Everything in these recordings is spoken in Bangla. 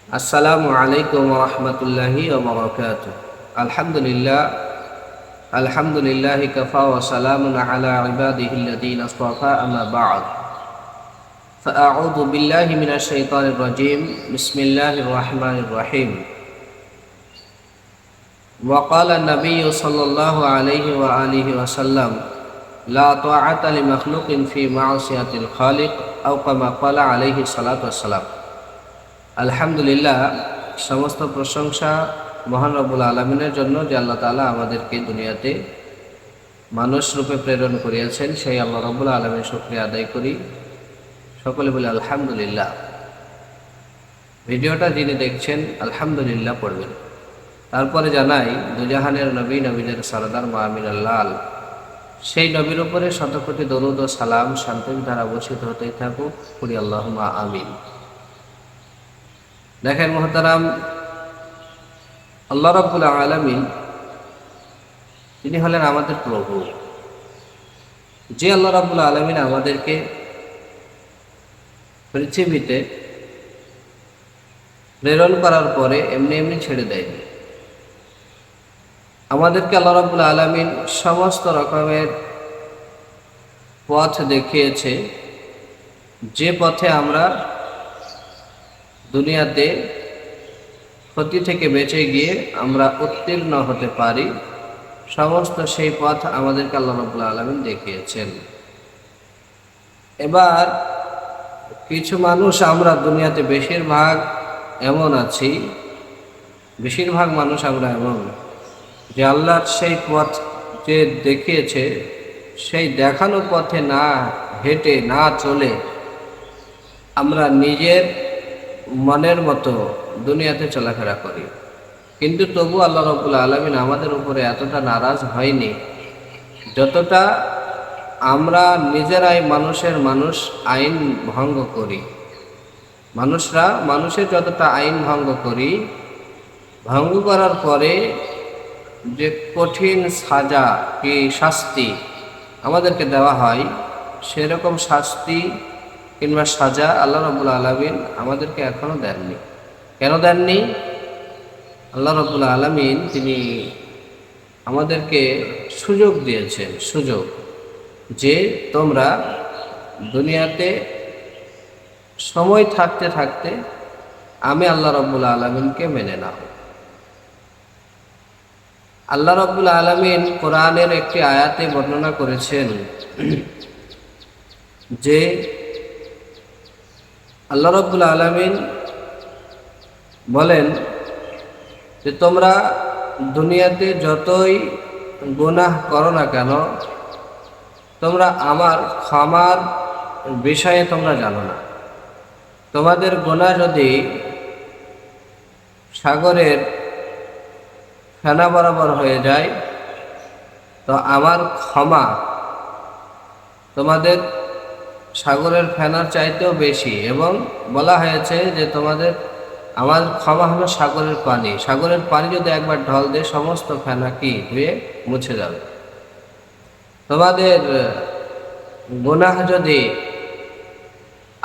আসসালামু আলাইকুম ওয়া রাহমাতুল্লাহি ওয়া বারাকাতুহু। আলহামদুলিল্লাহ, আলহামদুলিল্লাহি কাফা ওয়া সালামুন আলা ইবাদিহিল্লাযীনা ইসতাফা, আম্মা বা'দ। ফাআউযু বিল্লাহি মিনাশ শাইতানির রাজীম। বিসমিল্লাহির রাহমানির রাহিম। ওয়া ক্বালা an-নাবিয়্যু সাল্লাল্লাহু আলাইহি ওয়া আলিহি ওয়া সাল্লাম, লা তাআতা লিমাখলুকিন ফি মা'সিয়াতিল খালিক, আও কামা ক্বালা আলাইহি সালাতু ওয়াস সালাম। আলহামদুলিল্লাহ, সমস্ত প্রশংসা মহান রব্বুল আলামিনের জন্য, যে আল্লাহ তাআলা আমাদেরকে দুনিয়াতে মানুষ রূপে প্রেরণ করিয়াছেন। সেই আল্লাহ রব্বুল আলামিনের শুকরিয়া আদায় করি। সকলে বলি আলহামদুলিল্লাহ। ভিডিওটা যিনি দেখছেন আলহামদুলিল্লাহ পড়বেন। তারপরে জানাই, দুজাহানের নবী, নবীদের সরদার মুআমিনুল লাল, সেই নবীর উপরে শতকোটি দরুদ ও সালাম শান্তির ধারা বর্ষিত হতেই থাকুক। পড়ি আল্লাহুম্মা আমিন। দেখেন মুহতারাম, আল্লাহ রাব্বুল আলামিন তিনি হলেন আমাদের প্রভু। যে আল্লাহ রাব্বুল আলামিন আমাদেরকে পৃথিবীতে প্রেরণ করার পরে এমনি এমনি ছেড়ে দেয়নি। আমাদেরকে আল্লাহ রাব্বুল আলামিন সমস্ত রকমের পথ দেখিয়েছে, যে পথে আমরা দুনিয়াতে ক্ষতি থেকে বেঁচে গিয়ে আমরা উত্তীর্ণ হতে পারি। সমস্ত সেই পথ আমাদেরকে আল্লাহ রাব্বুল আলামিন দেখিয়েছেন। এবার কিছু মানুষ, আমরা দুনিয়াতে বেশিরভাগ মানুষ আমরা এমন, যে আল্লাহর সেই পথ যে দেখিয়েছে, সেই দেখানো পথে না হেঁটে, না চলে আমরা নিজের মনের মতো দুনিয়াতে চলাফেরা করি। কিন্তু তবু আল্লাহ রাব্বুল আলামিন আমাদের উপরে এতটা নারাজ হয়নি, যতটা আমরা নিজেরাই মানুষ আইন ভঙ্গ করি। মানুষের যতটা আইন ভঙ্গ করি, ভঙ্গ করার পরে যে কঠিন সাজা কি শাস্তি আমাদেরকে দেওয়া হয়, সেরকম শাস্তি কিংবা সাজা আল্লাহ রাব্বুল আলামিন আমাদেরকে এখনো দেননি। কেন দেননি? আল্লাহ রাব্বুল আলামিন তিনি আমাদেরকে সুযোগ দিয়েছেন, সুযোগ, যে তোমরা দুনিয়াতে সময় থাকতে থাকতে আমি আল্লাহ রাব্বুল আলামিনকে মেনে নাও। আল্লাহ রাব্বুল আলামিন কোরআনের একটি আয়াতে বর্ণনা করেছেন যে আল্লাহ রাব্বুল আলামিন বলেন যে তোমরা দুনিয়াতে যতই গুনাহ করো না কেন, তোমরা আমার ক্ষমার বিষয়ে তোমরা জানো না। তোমাদের গুনাহ যদি সাগরের ফেনা বরাবর হয়ে যায়, তো আমার ক্ষমা তোমাদের সাগরের ফেনার চাইতেও বেশি। এবং বলা হয়েছে যে আমার ক্ষমা হলো সাগরের পানি। সাগরের পানি যদি একবার ঢল দিয়ে সমস্ত ফেনা কি ধুয়ে মুছে যাবে। তোমাদের গুনাহ যদি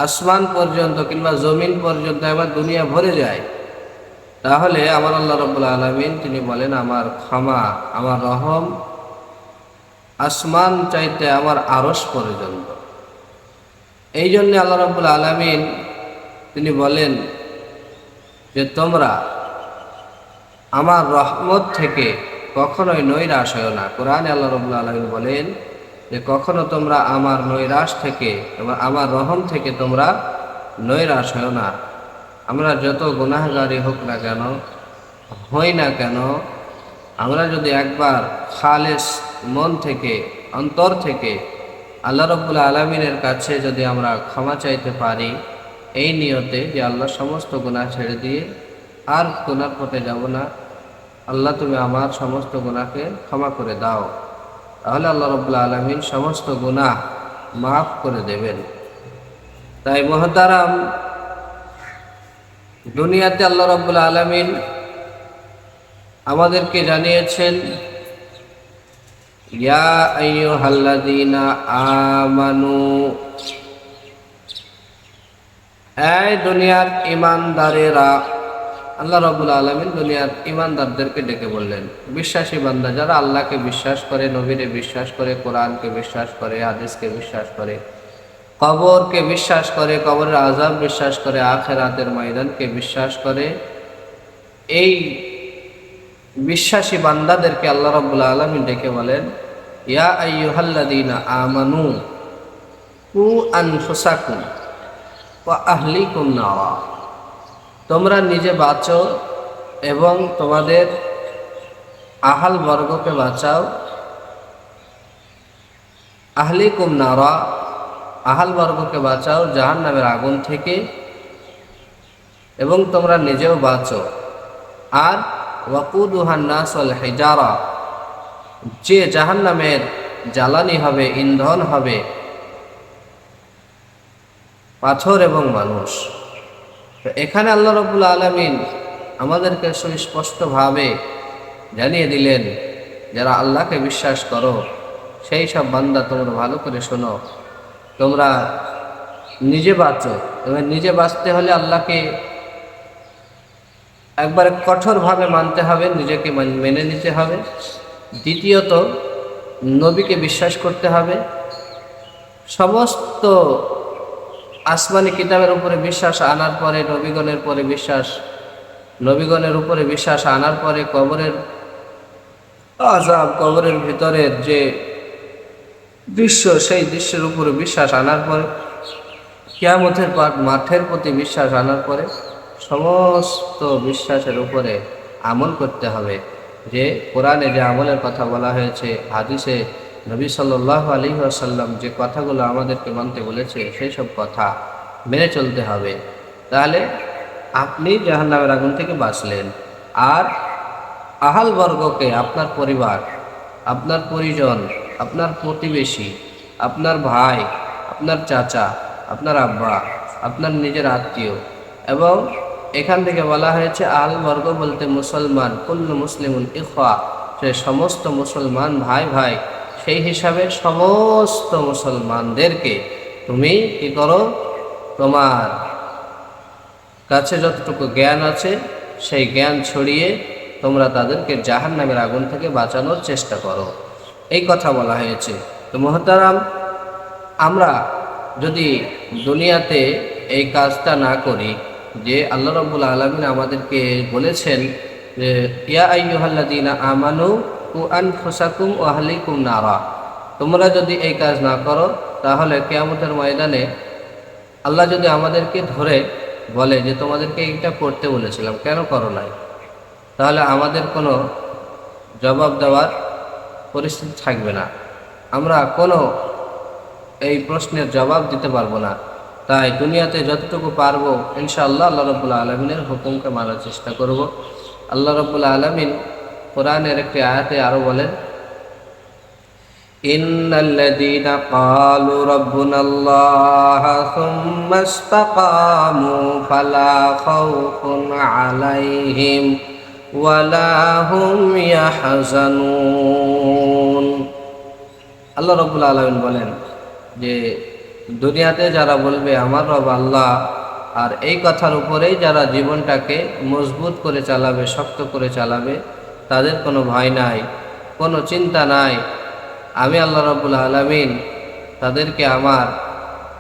আসমান পর্যন্ত কিংবা জমিন পর্যন্ত একবার দুনিয়া ভরে যায়, তাহলে আমার আল্লাহ রাব্বুল আলামিন তিনি বলেন, আমার ক্ষমা, আমার রহম আসমান চাইতে আমার আরশ পর্যন্ত। এই জন্য আল্লাহ রাব্বুল আলামিন তিনি বলেন যে তোমরা আমার রহমত থেকে কখনোই নৈরাশ হও না। কোরআনে আল্লাহ রাব্বুল আলামিন বলেন যে কখনো তোমরা আমার নৈরাশ থেকে, আমার রহম থেকে তোমরা নৈরাশ হও না। আমরা যত গুনাহগারী হোক না কেন, হই না কেন, আমরা যদি একবার খালেস মন থেকে, অন্তর থেকে আল্লাহ রাব্বুল আলামিনের কাছে যদি আমরা ক্ষমা চাইতে পারি, এই নিয়তে যে আল্লাহ সমস্ত গুনাহ ছেড়ে দিয়ে আর গুনার পথে যাব না, আল্লাহ তুমি আমার সমস্ত গুনাহকে ক্ষমা করে দাও, তাহলে আল্লাহ রাব্বুল আলামিন সমস্ত গুনাহ মাফ করে দেবেন। তাই মুহতারাম, দুনিয়াতে আল্লাহ রাব্বুল আলামিন আমাদেরকে জানিয়েছেন, ইয়া আইয়ুহাল্লাযীনা আমানু, এই দুনিয়ার ঈমানদারেরা, আল্লাহ রাব্বুল আলামিন দুনিয়ার ইমানদারদেরকে ডেকে বললেন, বিশ্বাসী বান্দা যারা আল্লাহকে বিশ্বাস করে, নবীরে বিশ্বাস করে, কোরআনকে বিশ্বাস করে, হাদিসকে বিশ্বাস করে, কবরকে বিশ্বাস করে, কবরের আযাব বিশ্বাস করে, আখিরাতের ময়দানকে বিশ্বাস করে, এই বিশ্বাসী বান্দাদেরকে আল্লাহ রাব্বুল আলামিন ডেকে বলেন, ইয়া আইয়ুহাল্লাযীনা আমানু কু আনফুসাকুম ওয়া আহলিকুম নারা, তোমরা নিজে বাঁচো এবং তোমাদের আহাল বর্গকে বাঁচাও। আহলিকুম নারা, আহাল বর্গকে বাঁচাও জাহান্নামের আগুন থেকে, এবং তোমরা নিজেও বাঁচো। আর ওয়াকুদুহান নাস ওয়াল হিজারা, যে জাহান্নামের জ্বালানি হবে, ইন্ধন হবে পাথর এবং মানুষ। তো এখানে আল্লাহ রাব্বুল আলামিন আমাদেরকে সুস্পষ্টভাবে জানিয়ে দিলেন, যারা আল্লাহকে বিশ্বাস করো সেই সব বান্দা তোমরা ভালো করে শোনো, তোমরা নিজে বাঁচো। এবং নিজে বাঁচতে হলে আল্লাহকে একবারে কঠোরভাবে মানতে হবে, নিজেকে মেনে নিতে হবে। দ্বিতীয়ত, নবীকে বিশ্বাস করতে হবে। সমস্ত আসমানি কিতাবের উপরে বিশ্বাস আনার পরে, নবীগণের উপরে বিশ্বাস আনার পরে, কবরের আযাব, কবরের ভিতরের যে দৃশ্য, সেই দৃশ্যের উপরে বিশ্বাস আনার পরে, কিয়ামতের মাঠের প্রতি বিশ্বাস আনার পরে, সমস্ত বিশ্বাসের উপরে আমল করতে হবে। যে কোরআনে যে আমলের কথা বলা হয়েছে, হাদিসে নবী সাল্লাল্লাহু আলাইহি ওয়াসাল্লাম যে কথাগুলো আমাদেরকে মানতে বলেছে, সেই সব কথা মেনে চলতে হবে। তাহলে আপনি জাহান্নামের আগুন থেকে বাঁচলেন। আর আহাল বর্গকে, আপনার পরিবার, আপনার পরিজন, আপনার প্রতিবেশী, আপনার ভাই, আপনার চাচা, আপনার আব্বা, আপনার নিজের আত্মীয়, এবং এখান থেকে বলা হয়েছে আহাল বর্গ বলতে মুসলমান, কুল্লু মুসলিমুন ইখওয়া, সে সমস্ত মুসলমান ভাই ভাই। সেই হিসাবে সমস্ত মুসলমানদেরকে তুমি কি করো, তোমার কাছে যতটুকু জ্ঞান আছে সেই জ্ঞান ছড়িয়ে তোমরা তাদেরকে জাহান্নামের আগুন থেকে বাঁচানোর চেষ্টা করো, এই কথা বলা হয়েছে। তো মুহতারাম, আমরা যদি দুনিয়াতে এই কাজটা না করি, যে আল্লাহ রাব্বুল আলামিন আমাদেরকে বলেছেন যে ইয়া আইয়ুহাল্লাযীনা আমানু কু আনফুসাকুম ওয়া আহলিকুম নারা, তোমরা যদি এই কাজ না করো, তাহলে কিয়ামতের ময়দানে আল্লাহ যদি আমাদেরকে ধরে বলে যে তোমাদেরকে এইটা করতে বলেছিলাম, কেন করো নাই, তাহলে আমাদের কোনো জবাব দেওয়ার পরিস্থিতি থাকবে না। আমরা কোনো এই প্রশ্নের জবাব দিতে পারবো না। তাই দুনিয়াতে যতটুকু পারবো ইনশাআল্লাহ আল্লাহ রাব্বুল আলামিনের হুকুমকে মানার চেষ্টা করব। আল্লাহ রাব্বুল আলামিন কোরআনের একটি আয়াতে আরো বলেন, ইন্নাল্লাযীনা ক্বালু রাব্বুনাল্লাহ সুম্মা ইসতাকামু ফালা খাউফুন আলাইহিম ওয়ালা হুম ইয়াহজানুন। আল্লাহ রাব্বুল আলামিন বলেন যে দুনিয়াতে যারা বলবে আমার রব আল্লাহ, আর এই কথার উপরেই যারা জীবনটাকে মজবুত করে চালাবে, শক্ত করে চালাবে, তাদের কোনো ভয় নাই, কোনো চিন্তা নাই। আমি আল্লাহ রাব্বুল আলামিন তাদেরকে আমার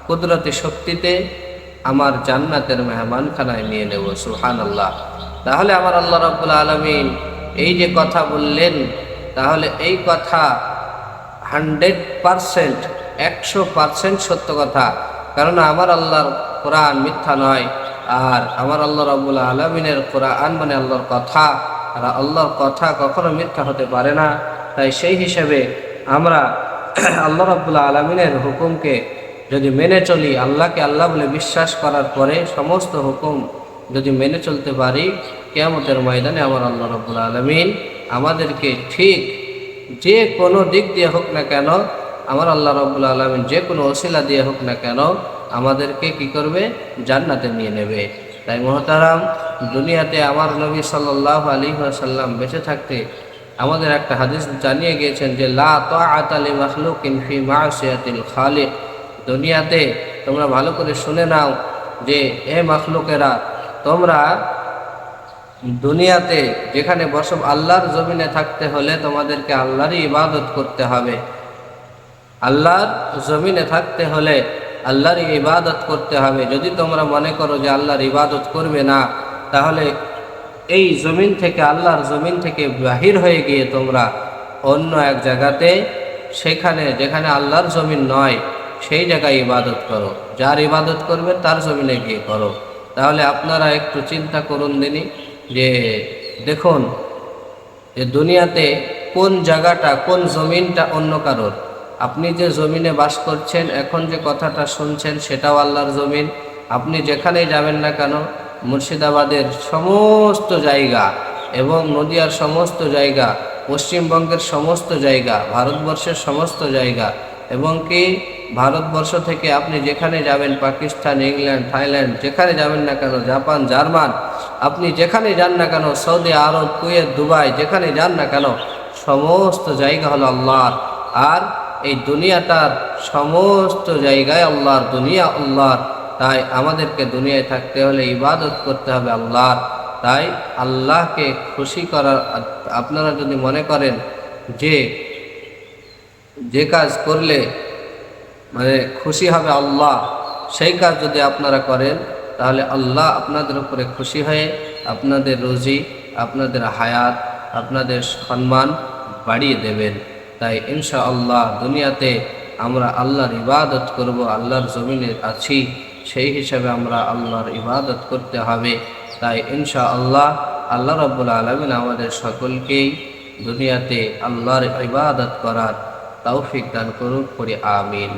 কুদরতি শক্তিতে আমার জান্নাতের মেহমানখানায় নিয়ে নেব। সুবহানাল্লাহ। তাহলে আমার আল্লাহ রাব্বুল আলামিন এই যে কথা বললেন, তাহলে এই কথা 100%, 100% সত্য কথা। কারণ আমার আল্লাহর কোরআন মিথ্যা নয়, আর আমার আল্লাহ রাব্বুল আলামিনের কোরআন মানে আল্লাহর কথা, আর আল্লাহর কথা কখনো মিথ্যা হতে পারে না। তাই সেই হিসেবে আমরা আল্লাহ রাব্বুল আলামিনের হুকুমকে যদি মেনে চলি, আল্লাহকে আল্লাহ বলে বিশ্বাস করার পরে সমস্ত হুকুম যদি মেনে চলতে পারি, কিয়ামতের ময়দানে আমার আল্লাহ রাব্বুল আলামিন আমাদেরকে ঠিক যে কোনো দিক দিয়ে হোক না কেন, আমার আল্লাহ রাব্বুল আলামিন যে কোনো ওসিলা দিয়ে হোক না কেন, আমাদেরকে কি করবে, জান্নাতে নিয়ে নেবে। তাই মুহতারাম, দুনিয়াতে আমার নবী সাল্লাল্লাহু আলাইহি ওয়াসাল্লাম বেঁচে থাকতে আমাদের একটা হাদিস জানিয়ে গিয়েছেন যে লা তাআতা লি মাখলুকিন ফি মাসিয়াতিল খালিক। দুনিয়াতে তোমরা ভালো করে শুনে নাও যে এ মাখলুকেরা, তোমরা দুনিয়াতে যেখানে আল্লাহর জমিনে থাকতে হলে তোমাদেরকে আল্লাহরই ইবাদত করতে হবে। আল্লাহর জমিনে থাকতে হলে আল্লাহর ইবাদত করতে হবে। যদি তোমরা মনে করো যে আল্লাহর ইবাদত করবে না, তাহলে এই জমিন থেকে, আল্লাহর জমিন থেকে বাহির হয়ে গিয়ে তোমরা অন্য এক জায়গাতে, সেখানে যেখানে আল্লাহর জমিন নয় সেই জায়গায় ইবাদত করো। যার ইবাদত করবে তার জমিনে গিয়ে করো। তাহলে আপনারা একটু চিন্তা করুন দিনই যে দেখুন যে দুনিয়াতে কোন জায়গাটা, কোন জমিনটা অন্য কারোর। আপনি যে জমিনে বাস করছেন, এখন যে কথাটা শুনছেন, সেটাও আল্লাহর জমিন। আপনি যেখানেই যাবেন না কেন, মুর্শিদাবাদের সমস্ত জায়গা এবং নদিয়ার সমস্ত জায়গা, পশ্চিমবঙ্গের সমস্ত জায়গা, ভারতবর্ষের সমস্ত জায়গা, এবং কি ভারতবর্ষ থেকে আপনি যেখানে যাবেন, পাকিস্তান, ইংল্যান্ড, থাইল্যান্ড, যেখানে যাবেন না কেন, জাপান, জার্মান, আপনি যেখানে যান না কেন, সৌদি আরব, কুয়েত, দুবাই, যেখানে যান না কেন, সমস্ত জায়গা হলো আল্লাহর। আর এই দুনিয়াটার সমস্ত জায়গায় আল্লাহর, দুনিয়া আল্লাহর। তাই আমাদেরকে দুনিয়ায় থাকতে হলে ইবাদত করতে হবে আল্লাহর। তাই আল্লাহকে খুশি করার, আপনারা যদি মনে করেন যে কাজ করলে খুশি হবে আল্লাহ, সেই কাজ যদি আপনারা করেন, তাহলে আল্লাহ আপনাদের উপরে খুশি হয়ে আপনাদের রুজি, আপনাদের হায়াত, আপনাদের সম্মান বাড়িয়ে দেবেন। তাই ইনশাআল্লাহ দুনিয়াতে আমরা আল্লাহর ইবাদত করব। আল্লাহর জমিনে আছি, সেই হিসাবে আমরা আল্লাহর ইবাদত করতে হবে। তাই ইনশাআল্লাহ আল্লাহ রাব্বুল আলামিন আমাদের সকলকেই দুনিয়াতে আল্লাহর ইবাদত করার তৌফিক দান করুন, করি আমিন।